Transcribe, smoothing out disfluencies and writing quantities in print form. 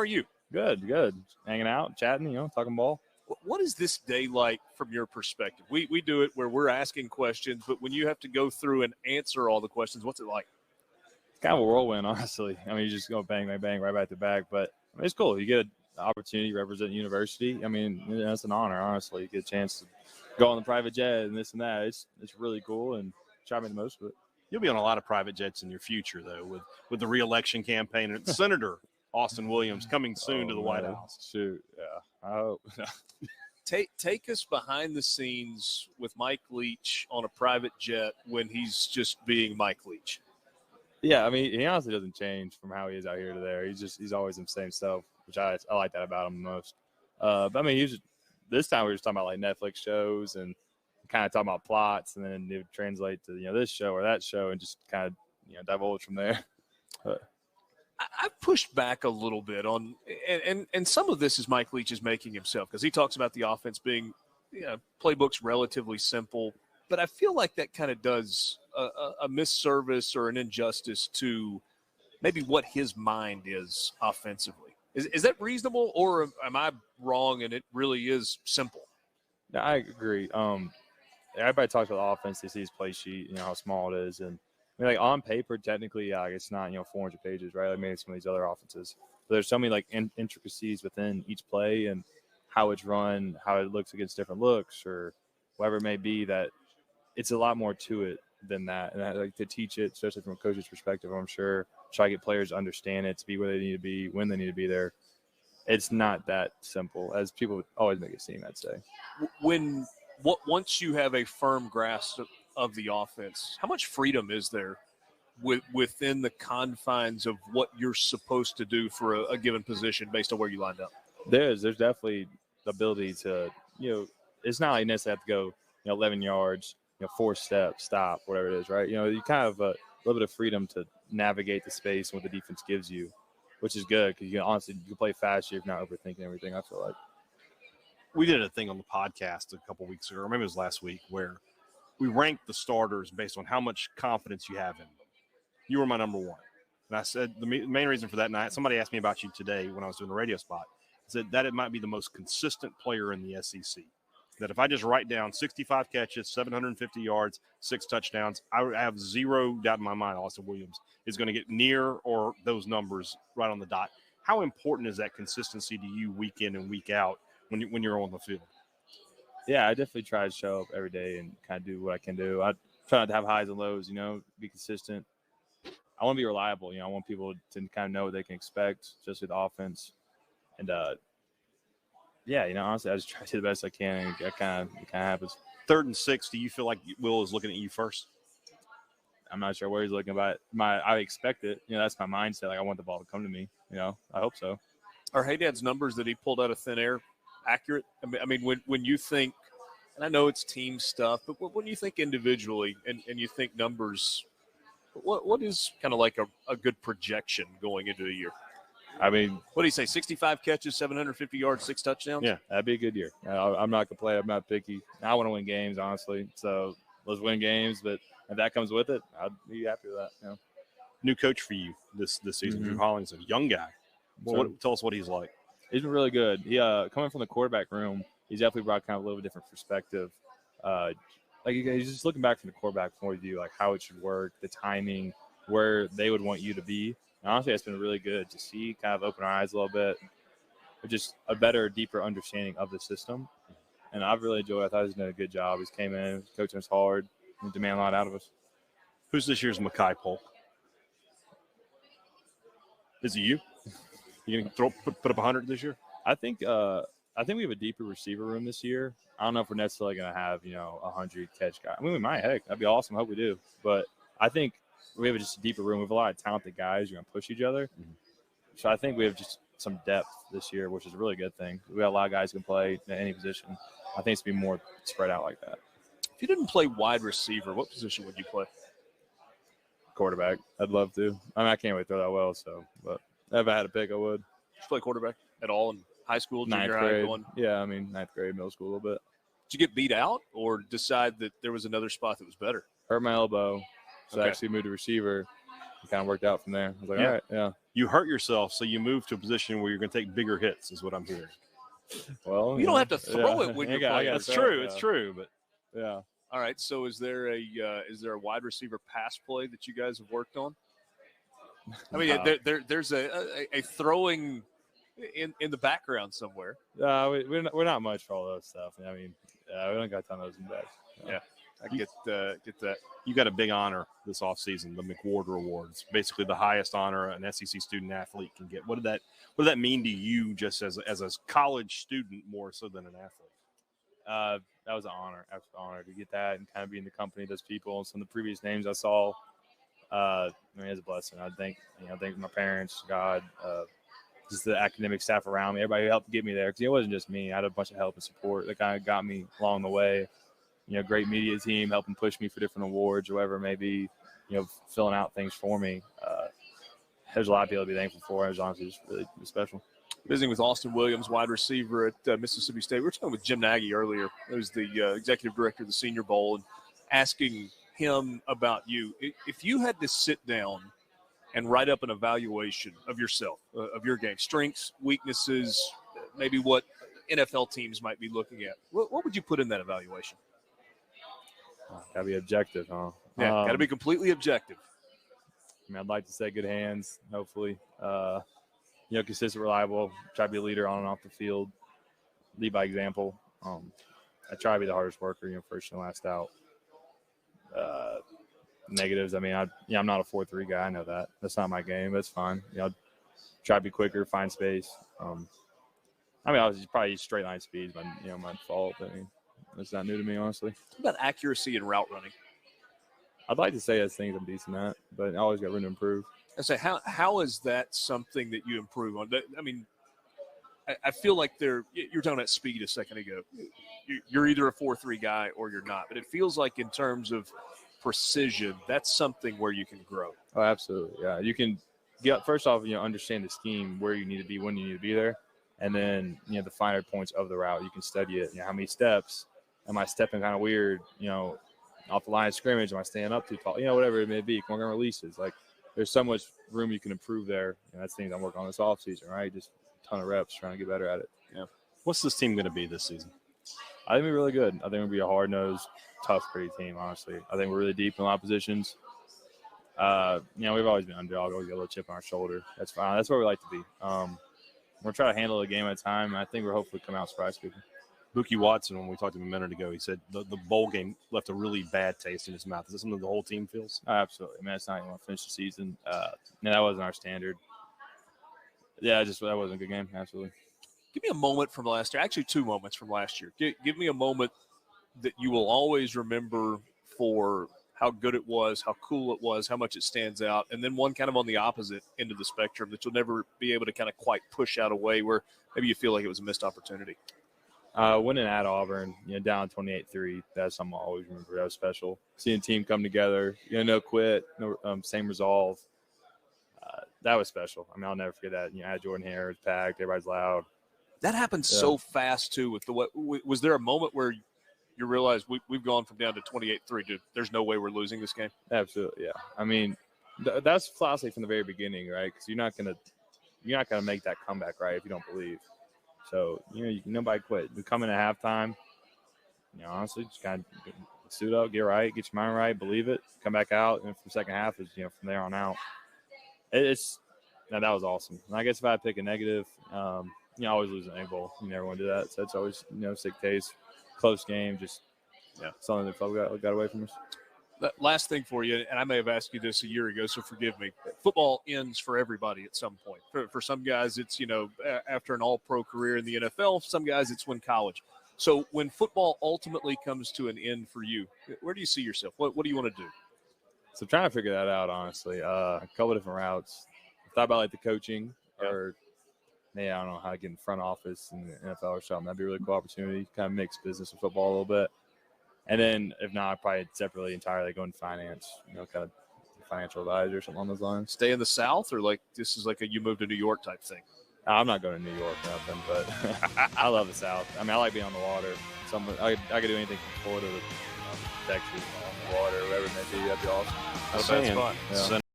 are you? Good. Hanging out, chatting, talking ball. What is this day like from your perspective? We do it where we're asking questions, but when you have to go through and answer all the questions, what's it like? It's kind of a whirlwind, honestly. I mean, you just go bang, bang, bang, right back to back. But it's cool. You get an opportunity to represent the university. I mean, it's an honor, honestly. You get a chance to go on the private jet and this and that. It's really cool, and try to make the most of it. You'll be on a lot of private jets in your future, though, with the re-election campaign. And Senator Austin Williams coming soon to the White House. Shoot, yeah, I hope. Take us behind the scenes with Mike Leach on a private jet when he's just being Mike Leach. Yeah, I mean, he honestly doesn't change from how he is out here to there. He's always the same stuff, which I like that about him the most. But I mean, this time we were just talking about like Netflix shows and kind of talking about plots, and then it would translate to this show or that show, and just kind of divulge from there. I've pushed back a little bit on, and some of this is Mike Leach is making himself, because he talks about the offense being, playbook's relatively simple, but I feel like that kind of does a misservice or an injustice to maybe what his mind is offensively. Is that reasonable, or am I wrong and it really is simple? No, I agree. Everybody talks about the offense. They see his play sheet, how small it is, and I mean, like on paper, technically, it's not 400 pages, right? Like maybe some of these other offenses. But there's so many like intricacies within each play and how it's run, how it looks against different looks, or whatever it may be, that it's a lot more to it than that. And I like to teach it, especially from a coach's perspective, I'm sure, try to get players to understand it, to be where they need to be, when they need to be there. It's not that simple, as people would always make it seem, I'd say. Once you have a firm grasp of the offense, how much freedom is there within the confines of what you're supposed to do for a given position based on where you lined up? There's definitely the ability to, it's not like necessarily have to go, 11 yards, 4 steps, stop, whatever it is, right? You kind of a little bit of freedom to navigate the space and what the defense gives you, which is good because you can play faster if you're not overthinking everything, I feel like. We did a thing on the podcast a couple weeks ago, or maybe it was last week, where we ranked the starters based on how much confidence you have in them. You were my number one. And I said the main reason for that night, somebody asked me about you today when I was doing a radio spot. I said that it might be the most consistent player in the SEC. That if I just write down 65 catches, 750 yards, 6 touchdowns, I have zero doubt in my mind Austin Williams is going to get near or those numbers right on the dot. How important is that consistency to you week in and week out when you're on the field? Yeah, I definitely try to show up every day and kind of do what I can do. I try not to have highs and lows, be consistent. I want to be reliable. I want people to kind of know what they can expect, just with the offense. And, honestly, I just try to do the best I can, and it kind of happens. 3rd and 6, do you feel like Will is looking at you first? I'm not sure where he's looking, but I expect it. That's my mindset. Like, I want the ball to come to me. I hope so. Are Haydad's numbers that he pulled out of thin air accurate? I mean, when you think, and I know it's team stuff, but when you think individually and you think numbers, what is kind of like a good projection going into the year? I mean, what do you say, 65 catches, 750 yards, 6 touchdowns? Yeah, that'd be a good year. I'm not complaining. I'm not picky. I want to win games, honestly. So let's win games, but if that comes with it, I'd be happy with that. New coach for you this season, Drew Hollings, a young guy. Tell us what he's like. He's been really good. He coming from the quarterback room, he's definitely brought kind of a little bit different perspective. He's just looking back from the quarterback point of view, like how it should work, the timing, where they would want you to be. And honestly, it's been really good to see, kind of open our eyes a little bit, just a better, deeper understanding of the system. And I've really enjoyed it. I thought he's done a good job. He's came in, coaching us hard, and demand a lot out of us. Who's this year's Makai Polk? Is it you? You gonna put up 100 this year? I think we have a deeper receiver room this year. I don't know if we're necessarily going to have 100 catch guy. I mean, we might. Heck, that'd be awesome. I hope we do. But I think we have just a deeper room. We have a lot of talented guys who are going to push each other. Mm-hmm. So I think we have just some depth this year, which is a really good thing. We got a lot of guys who can play in any position. I think it's going to be more spread out like that. If you didn't play wide receiver, what position would you play? Quarterback. I'd love to. I mean, I can't really throw that well, but if I had to pick, I would. Did you play quarterback at all in high school, junior high? High? Yeah, I mean, 9th grade, middle school a little bit. Did you get beat out or decide that there was another spot that was better? Hurt my elbow, so I actually moved to receiver. it kind of worked out from there. I was like, all right, yeah. You hurt yourself, so you move to a position where you're going to take bigger hits, is what I'm hearing. Well, you don't have to throw it when you're playing. That's true. It's true, but yeah. All right. So is there a wide receiver pass play that you guys have worked on? I mean, there's a throwing in the background somewhere. We're not much for all those stuff. I mean, we don't got a ton of those in bed. Yeah, I get that. You got a big honor this offseason, the McWhorter Awards, basically the highest honor an SEC student athlete can get. What did that mean to you, just as a college student more so than an athlete? That was an honor, absolute honor to get that and kind of be in the company of those people. And some of the previous names I saw, I mean, it's a blessing. I thank my parents, God, just the academic staff around me, everybody who helped get me there. Because it wasn't just me. I had a bunch of help and support that kind of got me along the way. Great media team helping push me for different awards or whatever it may be, filling out things for me. There's a lot of people to be thankful for. It was honestly just really special. Visiting with Austin Williams, wide receiver at Mississippi State. We were talking with Jim Nagy earlier, who's the executive director of the Senior Bowl, and asking him about you. If you had to sit down and write up an evaluation of yourself, of your game, strengths, weaknesses, maybe what NFL teams might be looking at, what would you put in that evaluation? Got to be objective, huh? Yeah, got to be completely objective. I mean, I'd like to say good hands, hopefully. Consistent, reliable, try to be a leader on and off the field, lead by example. I try to be the hardest worker, first and last out. Negatives, I mean, I'm not a 4-3 guy. I know that. That's not my game. That's fine. I'll try to be quicker, find space. I was probably straight line speed, but, my fault. I mean, that's not new to me, honestly. What about accuracy and route running? I'd like to say that's things I'm decent at, but I always got room to improve. I say, how is that something that you improve on? I mean, I feel like you're talking about speed a second ago. You're either a 4-3 guy or you're not, but it feels like in terms of precision, that's something where you can grow. Oh, absolutely. Yeah. You can first off, understand the scheme, where you need to be, when you need to be there. And then, the finer points of the route, you can study it. How many steps? Am I stepping kind of weird, off the line of scrimmage? Am I staying up too tall? Whatever it may be. Going on releases. Like, there's so much room you can improve there. That's things I'm working on this offseason, right? Just a ton of reps trying to get better at it. Yeah. What's this team going to be this season? I think we're really good. I think we'll be a hard-nosed, tough, gritty team, honestly. I think we're really deep in a lot of positions. We've always been underdog, always got a little chip on our shoulder. That's fine. That's where we like to be. We're trying to handle a game at a time, and I think we're hopefully come out surprise people. Mookie Watson, when we talked to him a minute ago, he said the bowl game left a really bad taste in his mouth. Is that something the whole team feels? Oh, absolutely. I mean, it's not even want to finish the season. That wasn't our standard. Yeah, that wasn't a good game. Absolutely. Give me a moment from last year. Actually, 2 moments from last year. Give me a moment that you will always remember for how good it was, how cool it was, how much it stands out, and then one kind of on the opposite end of the spectrum that you'll never be able to kind of quite push out a way where maybe you feel like it was a missed opportunity. Winning at Auburn, down 28-3, that's something I'll always remember. That was special. Seeing the team come together, no quit, no same resolve. That was special. I mean, I'll never forget that. At Jordan Hare, it's packed, everybody's loud. That happened so fast too. Was there a moment where you realize we've gone from down to 28-3 to there's no way we're losing this game? Absolutely, yeah. I mean, that's philosophy from the very beginning, right? Because you're not gonna make that comeback, right, if you don't believe. So, nobody quit. We come in at halftime, honestly, just kind of suit up, get right, get your mind right, believe it, come back out, and for the second half is, from there on out. That was awesome. And I guess if I had to pick a negative, always lose an egg bowl. You never want to do that. So it's always, sick taste, close game, just something that got away from us. Last thing for you, and I may have asked you this a year ago, so forgive me. Football ends for everybody at some point. For some guys, it's, after an all-pro career in the NFL. Some guys, it's when college. So when football ultimately comes to an end for you, where do you see yourself? What do you want to do? So I'm trying to figure that out, honestly. A couple of different routes. I thought about, the coaching or I don't know how to get in front office in the NFL or something. That'd be a really cool opportunity. Kind of mix business with football a little bit. And then, if not, I'd probably separately entirely go in finance, kind of financial advisor or something along those lines. Stay in the South, or this is like a you move to New York type thing? I'm not going to New York, nothing, but I love the South. I mean, I like being on the water. I could do anything from Florida to Texas, on the water, whatever it may be. That'd be awesome. That's fun. Yeah.